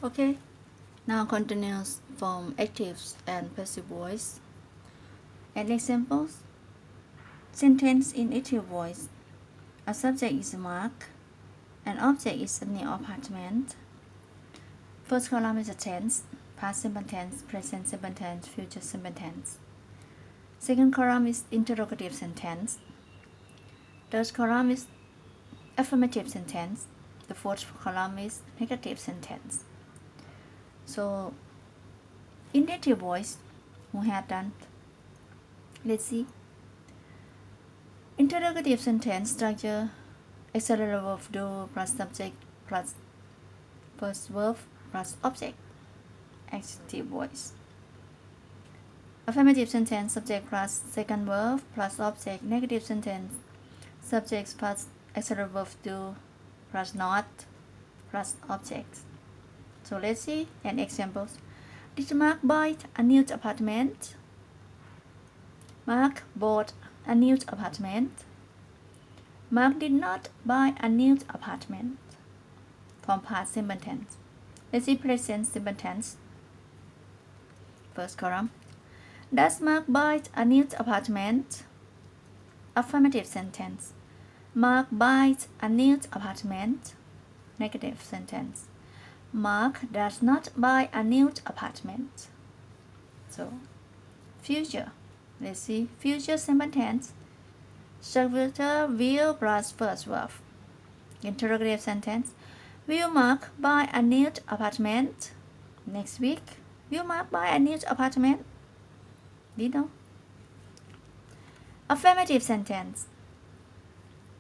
Okay, now continuous form active and passive voice. And examples: sentence in active voice. A subject is Mark. An object is a new apartment. First column is a tense, past simple tense, present simple tense, future simple tense. Second column is interrogative sentence. Third column is affirmative sentence. The fourth column is negative sentence. So, in active voice, who have done? Let's see. Interrogative sentence structure: auxiliary verb do plus subject plus first verb plus object. Active voice. Affirmative sentence: subject plus second verb plus object. Negative sentence: subject plus auxiliary verb do plus not plus object. So let's see an examples. Did Mark buy a new apartment? Mark bought a new apartment. Mark did not buy a new apartment. From past simple tense. Let's see present simple tense. First column. Does Mark buy a new apartment? Affirmative sentence. Mark buys a new apartment. Negative sentence. Mark does not buy a new apartment. So, future. Let's see. Future simple tense. Subject will plus first verb. Interrogative sentence. Will Mark buy a new apartment next week? Will Mark buy a new apartment? Did know? Affirmative sentence.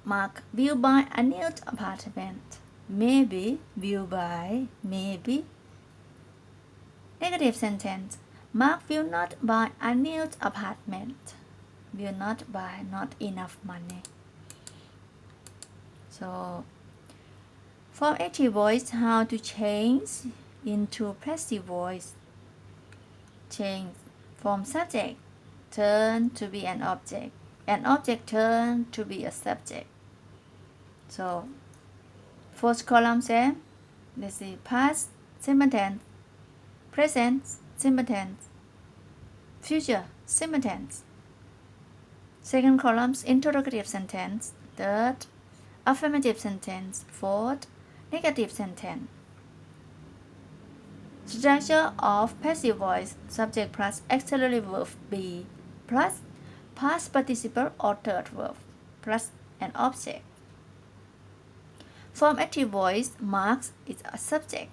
Mark will buy a new apartment. Maybe will buy, maybe. Negative sentence. Mark will not buy a new apartment. Will not buy, not enough money. So, from active voice, how to change into passive voice. Change from subject, turn to be an object turn to be a subject. So, first column says, let's see, past simple tense, present simple tense, future simple tense. Second column, interrogative sentence. Third, affirmative sentence. Fourth, negative sentence. Structure of passive voice: subject plus auxiliary verb be plus past participle or third verb plus an object. From active voice, Mark is a subject.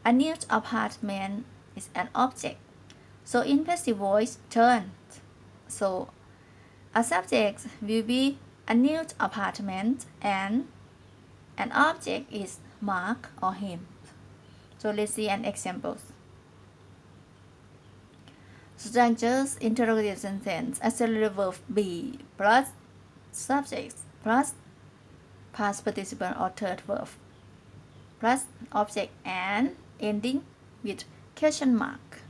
A new apartment is an object. So in passive voice, turn. So a subject will be a new apartment and an object is Mark or him. So let's see an examples. Structures: interrogative sentence, auxiliary verb be plus subject plus past participle or third verb plus object and ending with question mark.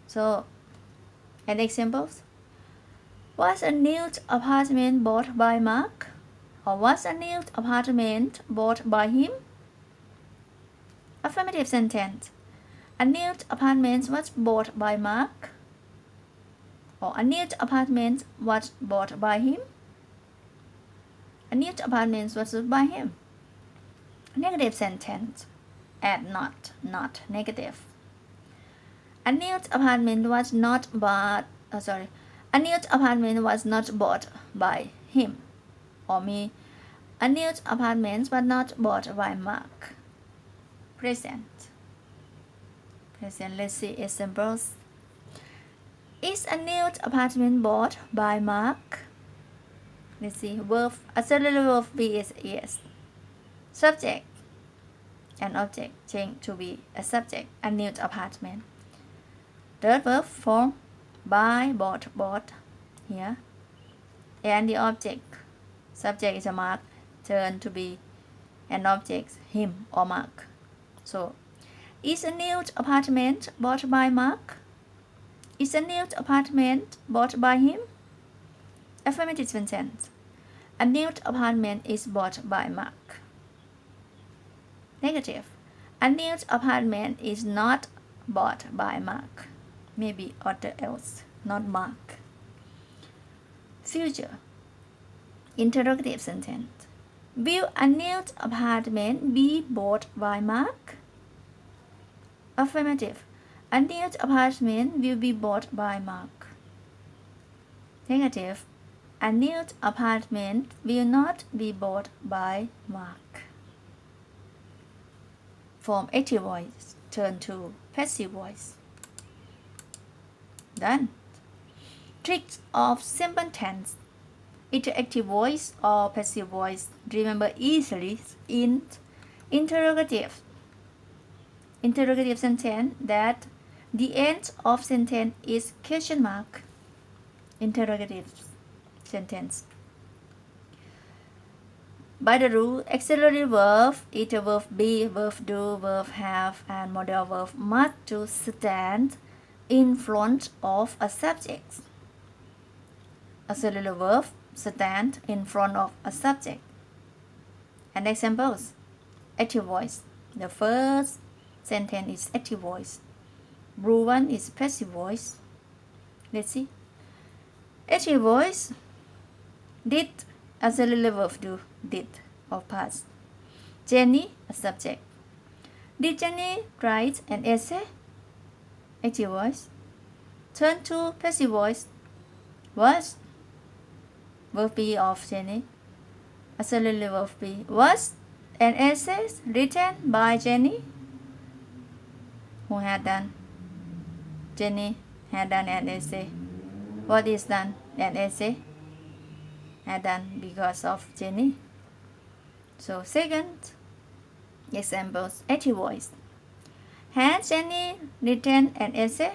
So, an examples. Was a new apartment bought by Mark? Or was a new apartment bought by him? Affirmative sentence. A new apartment was bought by Mark. Or a new apartment was bought by him. A new apartment was bought by him. Negative sentence. Add not negative. A new apartment was not bought. A new apartment was not bought by him. Or me. A new apartment was not bought by Mark. Present. Let's see examples. Is a new apartment bought by Mark? Let's see. Verb. Auxiliary verb be is yes. Subject. An object change to be a subject. A new apartment. Third verb form by, bought here. And the object. Subject is a Mark. Turn to be an object, him or Mark. So, is a new apartment bought by Mark? Is a new apartment bought by him? Affirmative sentence. A new apartment is bought by Mark. Negative. A new apartment is not bought by Mark. Maybe other else, not Mark. Future. Interrogative sentence. Will a new apartment be bought by Mark? Affirmative. A new apartment will be bought by Mark. Negative. A new apartment will not be bought by Mark. From active voice, turn to passive voice. Done. Tricks of simple tense. Interactive voice or passive voice remember easily in interrogative. Interrogative sentence that the end of sentence is question mark. Interrogative sentence. By the rule, auxiliary verb, either verb be, verb do, verb have, and modal verb must to stand in front of a subject. Auxiliary verb stand in front of a subject. And examples. Active voice. The first sentence is active voice. Blue one is passive voice. Let's see. Active voice. Did auxiliary verb do, did or past. Jenny, a subject. Did Jenny write an essay? Active voice. Turn to passive voice. Was verb be of Jenny. Auxiliary verb be. Was an essay written by Jenny? Who had done? Jenny had done an essay. What is done? An essay had done because of Jenny. So second examples, active voice. Had Jenny written an essay?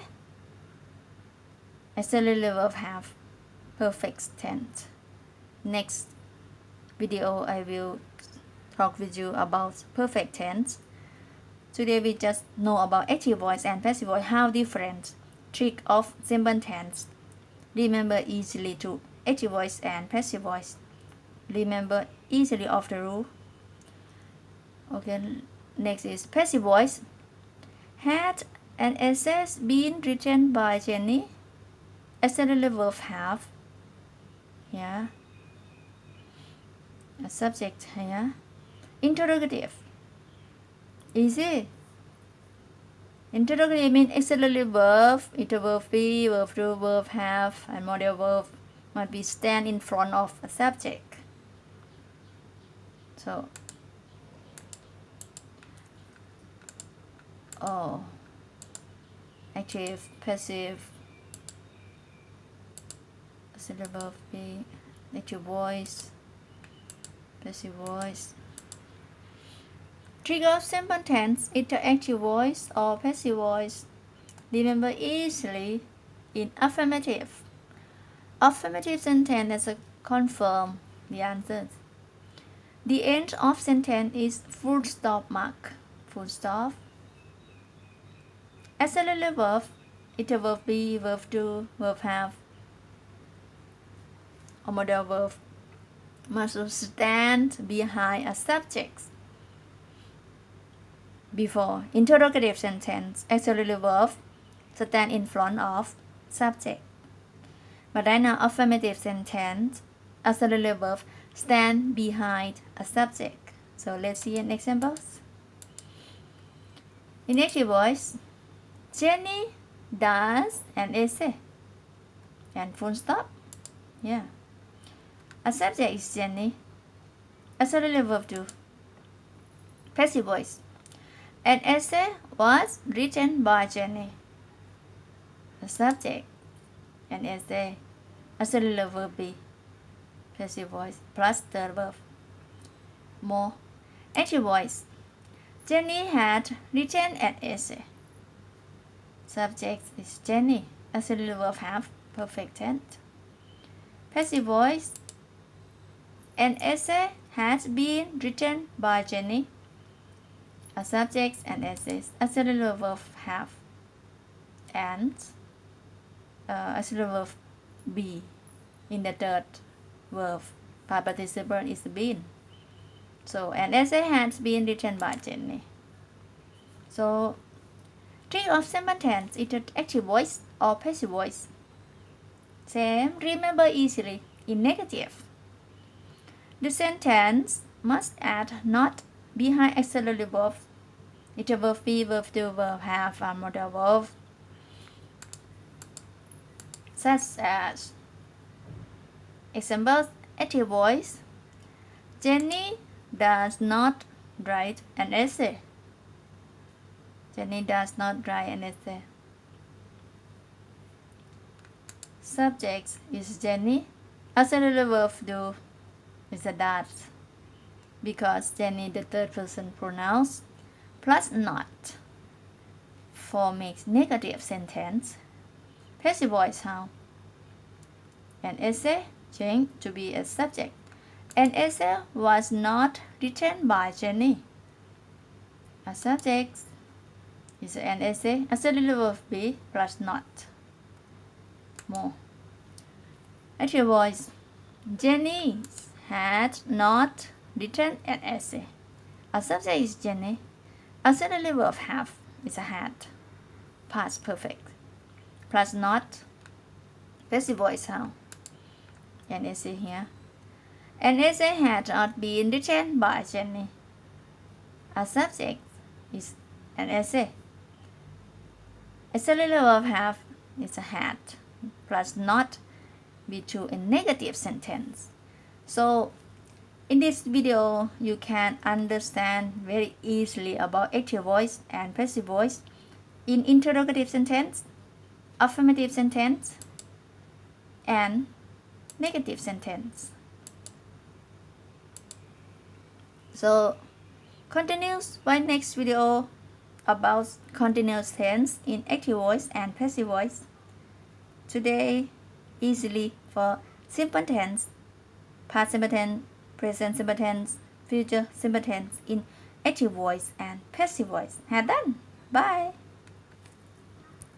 Auxiliary verb have, perfect tense. Next video I will talk with you about perfect tense. Today we just know about active voice and passive voice, how different. Trick of simple tense. Remember easily to active voice and passive voice. Remember easily of the rule. Okay, next is passive voice. Had an essay been written by Jenny? Auxiliary verb have. Yeah. A subject here. Interrogative. Easy. Interrogative means auxiliary verb, either verb be, verb do, verb have, and modal verb must be stand in front of a subject. So, active, passive, auxiliary verb be, active voice, passive voice. Trick of simple tense, either active voice or passive voice. Remember easily in affirmative. Affirmative sentence confirm the answers. The end of sentence is full stop mark. Full stop. Auxiliary verb, either verb be, verb do, verb have, or modal verb must stand behind a subject. Before interrogative sentence, auxiliary verb stand in front of subject. But right now, affirmative sentence, auxiliary verb stand behind a subject. So let's see an examples. In active voice, Jenny does an essay. And full stop. Yeah. A subject is Jenny. Auxiliary verb do. Passive voice. An essay was written by Jenny. The subject, an essay, auxiliary verb be, passive voice, plus the verb. More. Active voice. Jenny had written an essay. Subject is Jenny. Auxiliary verb have, perfect tense. Passive voice. An essay has been written by Jenny. A subject and essays. Auxiliary verb have and auxiliary verb be in the third verb. Past participle is been. So an essay has been written by Jenny. So, trick of simple tense, either active voice or passive voice. Same, remember easily in negative. The sentence must add not behind auxiliary verb. Either verb be, verb do, verb have, or modal verb. Such as examples, active voice. Jenny does not write an essay. Jenny does not write an essay. Subject is Jenny. Auxiliary verb do is a that, because Jenny the third person pronouns plus not for makes negative sentence. Passive voice sound. An essay change to be a subject. An essay was not written by Jenny. A subject is an essay. Auxiliary verb be plus not. More. Active voice. Jenny had not written an essay. A subject is Jenny. Auxiliary verb have is a had. Past perfect. Plus not. Passive voice sound. An essay here. An essay had not been written by Jenny. A subject is an essay. Auxiliary verb have is a had. Plus not be to a negative sentence. So in this video you can understand very easily about active voice and passive voice in interrogative sentence, affirmative sentence, and negative sentence. So continues by next video about continuous tense in active voice and passive voice. Today easily for simple tense, past simple tense, present simple tense, future simple tense in active voice and passive voice. Have done. Bye.